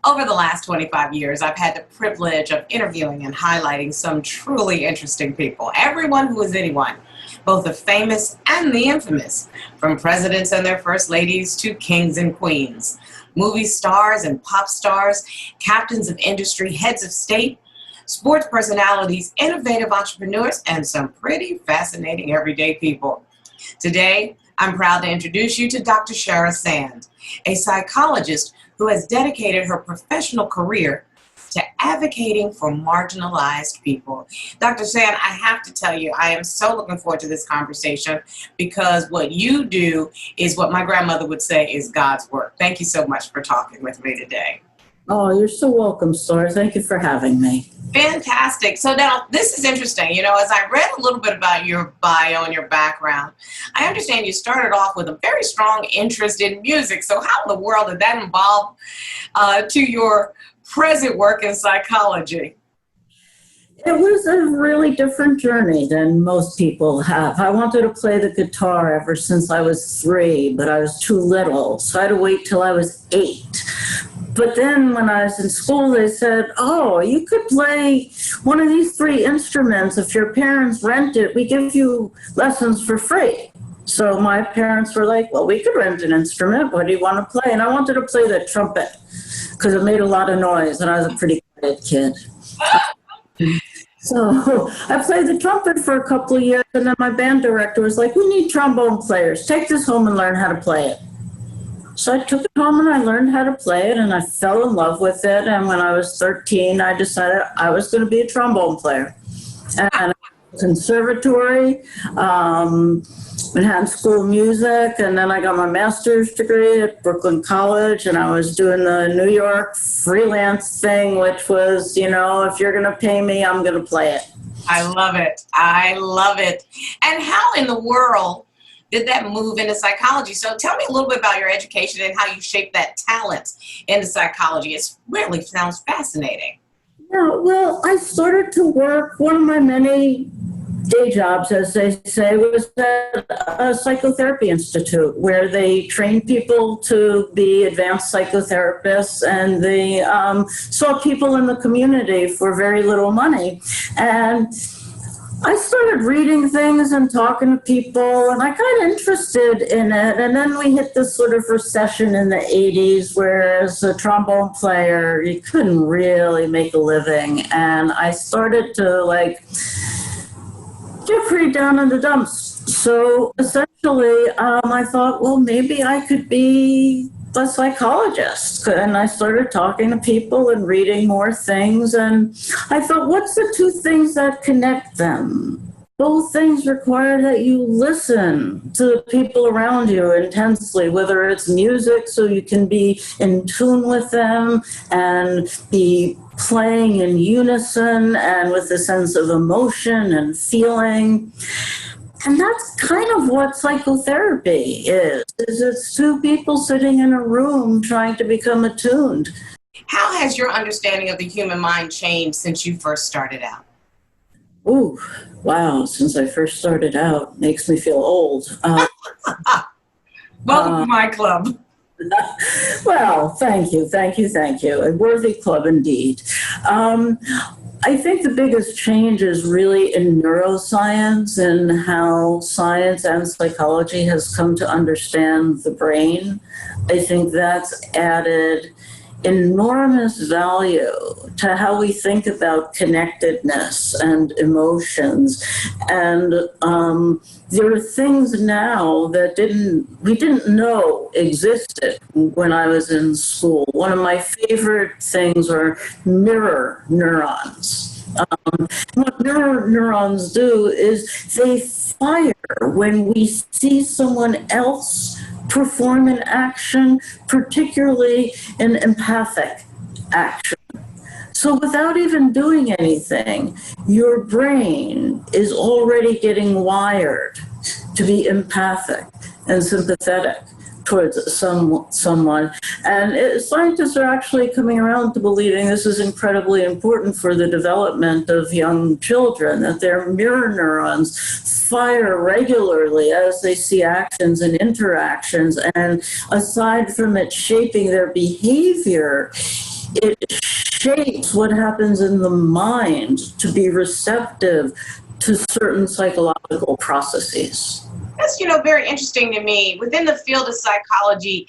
Over the last 25 years, I've had the privilege of interviewing and highlighting some truly interesting people. Everyone who is anyone, both the famous and the infamous, from presidents and their first ladies to kings and queens, movie stars and pop stars, captains of industry, heads of state, sports personalities, innovative entrepreneurs, and some pretty fascinating everyday people. Today, I'm proud to introduce you to Dr. Shara, a psychologist who has dedicated her professional career to advocating for marginalized people. Dr. Sand, I have to tell you, I am so looking forward to this conversation because what you do is what my grandmother would say is God's work. Thank you so much for talking with me today. Oh, you're so welcome, Sora. Thank you for having me. Fantastic. So now this is interesting. You know, as I read a little bit about your bio and your background, I understand you started off with a very strong interest in music. So how in the world did that involve to your present work in psychology? It was a really different journey than most people have. I wanted to play the guitar ever since I was 3, but I was too little, so I had to wait till I was 8. But then when I was in school, they said, oh, you could play one of these 3 instruments. If your parents rent it, we give you lessons for free. So my parents were like, well, we could rent an instrument. What do you want to play? And I wanted to play the trumpet because it made a lot of noise, and I was a pretty quiet kid. So I played the trumpet for a couple of years, and then my band director was like, we need trombone players. Take this home and learn how to play it. So I took it home and I learned how to play it, and I fell in love with it. And when I was 13, I decided I was going to be a trombone player. And conservatory, Manhattan School of Music, and then I got my master's degree at Brooklyn College, and I was doing the New York freelance thing, which was, you know, if you're going to pay me, I'm going to play it. I love it. I love it. And how in the world did that move into psychology? So tell me a little bit about your education and how you shaped that talent into psychology. It really sounds fascinating. Yeah, well, I started to work, one of my many day jobs, as they say, was at a psychotherapy institute where they trained people to be advanced psychotherapists, and they saw people in the community for very little money. And I started reading things and talking to people, and I got interested in it. And then we hit this sort of recession in the 80s, where as a trombone player, you couldn't really make a living. And I started to get pretty down in the dumps. So essentially, I thought, well, maybe I could be a psychologist. And I started talking to people and reading more things. And I thought, what's the 2 things that connect them? Both things require that you listen to the people around you intensely, whether it's music so you can be in tune with them and be playing in unison and with a sense of emotion and feeling. And that's kind of what psychotherapy is it's 2 people sitting in a room trying to become attuned. How has your understanding of the human mind changed since you first started out? Ooh, wow, since I first started out, makes me feel old. Welcome to my club. Well, thank you. A worthy club indeed. I think the biggest change is really in neuroscience and how science and psychology has come to understand the brain. I think that's added enormous value to how we think about connectedness and emotions. And there are things now that we didn't know existed when I was in school. One of my favorite things are mirror neurons. What mirror neurons do is they fire when we see someone else perform an action, particularly an empathic action. So without even doing anything, your brain is already getting wired to be empathic and sympathetic towards someone. And scientists are actually coming around to believing this is incredibly important for the development of young children, that their mirror neurons fire regularly as they see actions and interactions. And aside from it shaping their behavior, it shapes what happens in the mind to be receptive to certain psychological processes. That's, very interesting to me. Within the field of psychology,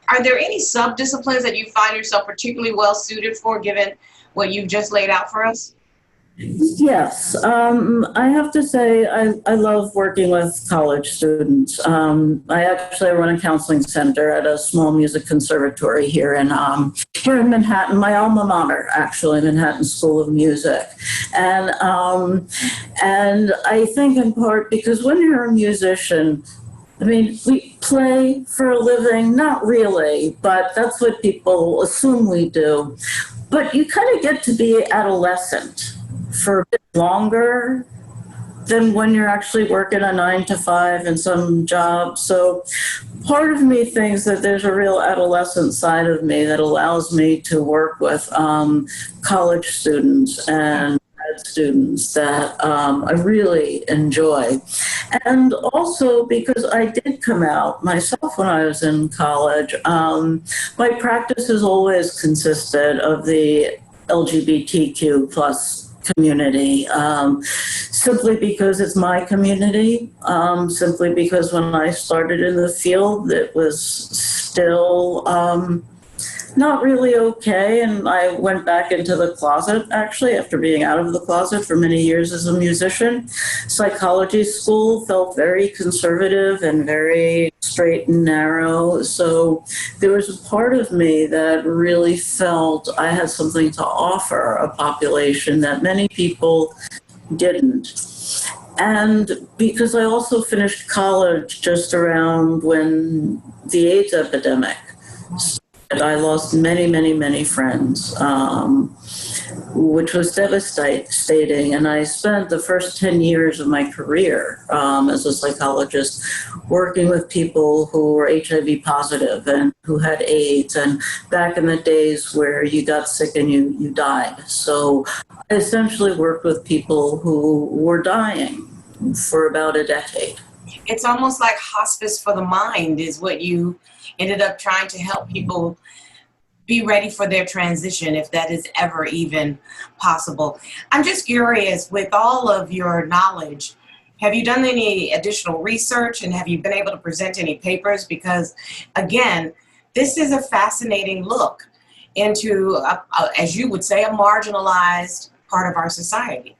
are there any subdisciplines that you find yourself particularly well suited for, given what you've just laid out for us? Yes, I have to say I love working with college students. I run a counseling center at a small music conservatory here in Manhattan, my alma mater, actually, Manhattan School of Music, and I think in part because when you're a musician, I mean, we play for a living, not really, but that's what people assume we do. But you kind of get to be adolescent for a bit longer than when you're actually working a 9 to 5 in some job. So part of me thinks that there's a real adolescent side of me that allows me to work with college students and grad students that I really enjoy. And also because I did come out myself when I was in college, my practice has always consisted of the LGBTQ plus community, simply because it's my community, simply because when I started in the field, it was still not really okay, and I went back into the closet, actually, after being out of the closet for many years as a musician. Psychology school felt very conservative and very straight and narrow, so there was a part of me that really felt I had something to offer a population that many people didn't. And because I also finished college just around when the AIDS epidemic started, I lost many, many, many friends, which was devastating. And I spent the first 10 years of my career as a psychologist working with people who were HIV positive and who had AIDS, and back in the days where you got sick and you died. So I essentially worked with people who were dying for about a decade. It's almost like hospice for the mind is what you ended up trying to help people be ready for their transition, if that is ever even possible. I'm just curious, with all of your knowledge, have you done any additional research, and have you been able to present any papers? Because again, this is a fascinating look into, as you would say, a marginalized part of our society.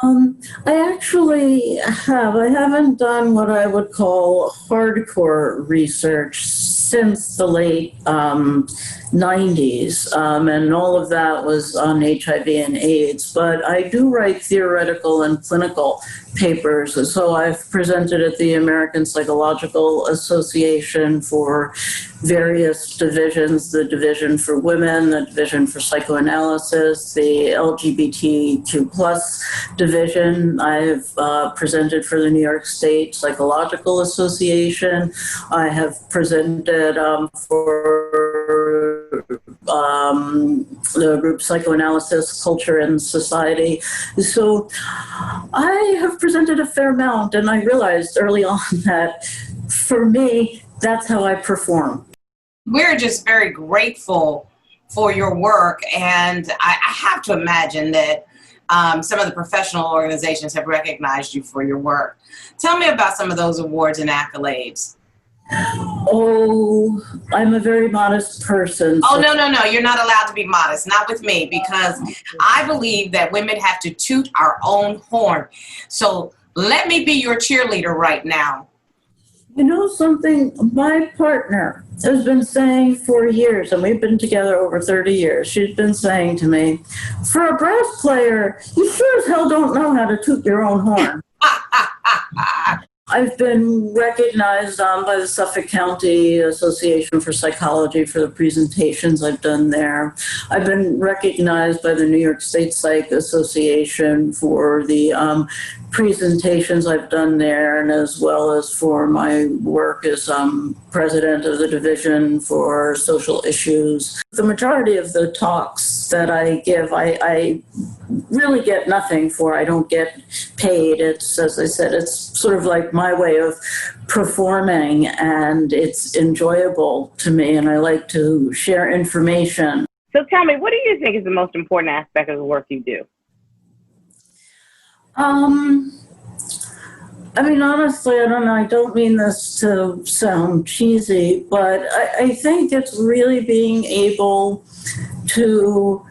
I actually have. I haven't done what I would call hardcore research since the late 90s, and all of that was on HIV and AIDS. But I do write theoretical and clinical papers. So I've presented at the American Psychological Association for various divisions, the Division for Women, the Division for Psychoanalysis, the LGBTQ plus division. I've presented for the New York State Psychological Association. I have presented for the group Psychoanalysis, Culture and Society. So I have presented a fair amount, and I realized early on that for me, that's how I perform. We're just very grateful for your work, and I have to imagine that some of the professional organizations have recognized you for your work. Tell me about some of those awards and accolades. Oh, I'm a very modest person. Oh, no, you're not allowed to be modest, not with me, because I believe that women have to toot our own horn. So let me be your cheerleader right now. You know something? My partner has been saying for years, and we've been together over 30 years, she's been saying to me, for a brass player, you sure as hell don't know how to toot your own horn. I've been recognized by the Suffolk County Association for Psychology for the presentations I've done there. I've been recognized by the New York State Psych Association for the presentations I've done there, and as well as for my work as president of the Division for Social Issues. The majority of the talks that I give, I really get nothing for. I don't get paid. It's, as I said, it's sort of like my way of performing, and it's enjoyable to me, and I like to share information. So tell me, what do you think is the most important aspect of the work you do? I mean, honestly, I don't know. I don't mean this to sound cheesy, but I think it's really being able to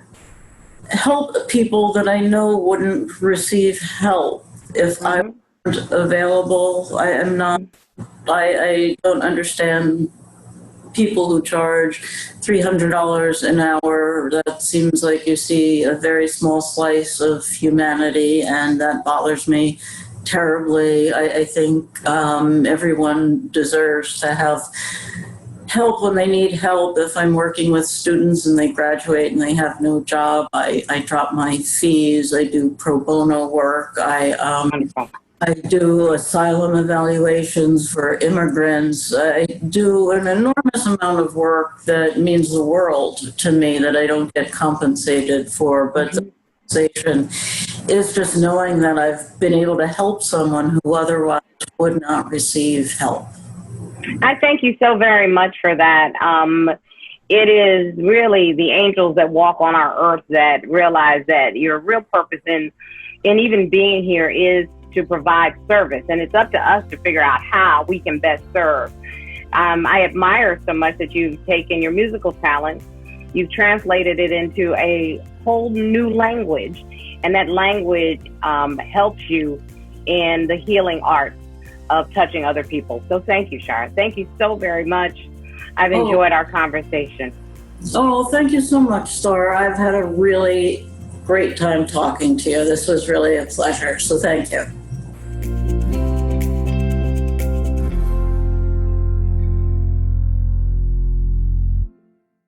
help people that I know wouldn't receive help if I weren't available. I am not, I don't understand people who charge $300 an hour. That seems like you see a very small slice of humanity, and that bothers me terribly. I think everyone deserves to have help when they need help. If I'm working with students and they graduate and they have no job, I drop my fees. I do pro bono work. I do asylum evaluations for immigrants. I do an enormous amount of work that means the world to me that I don't get compensated for. But the compensation is just knowing that I've been able to help someone who otherwise would not receive help. I thank you so very much for that. It is really the angels that walk on our earth that realize that your real purpose in even being here is to provide service, and it's up to us to figure out how we can best serve. I admire so much that you've taken your musical talent, you've translated it into a whole new language, and that language helps you in the healing art of touching other people. So thank you, Shara. Thank you so very much. I've enjoyed our conversation. Oh, thank you so much, Star. I've had a really great time talking to you. This was really a pleasure, so thank you.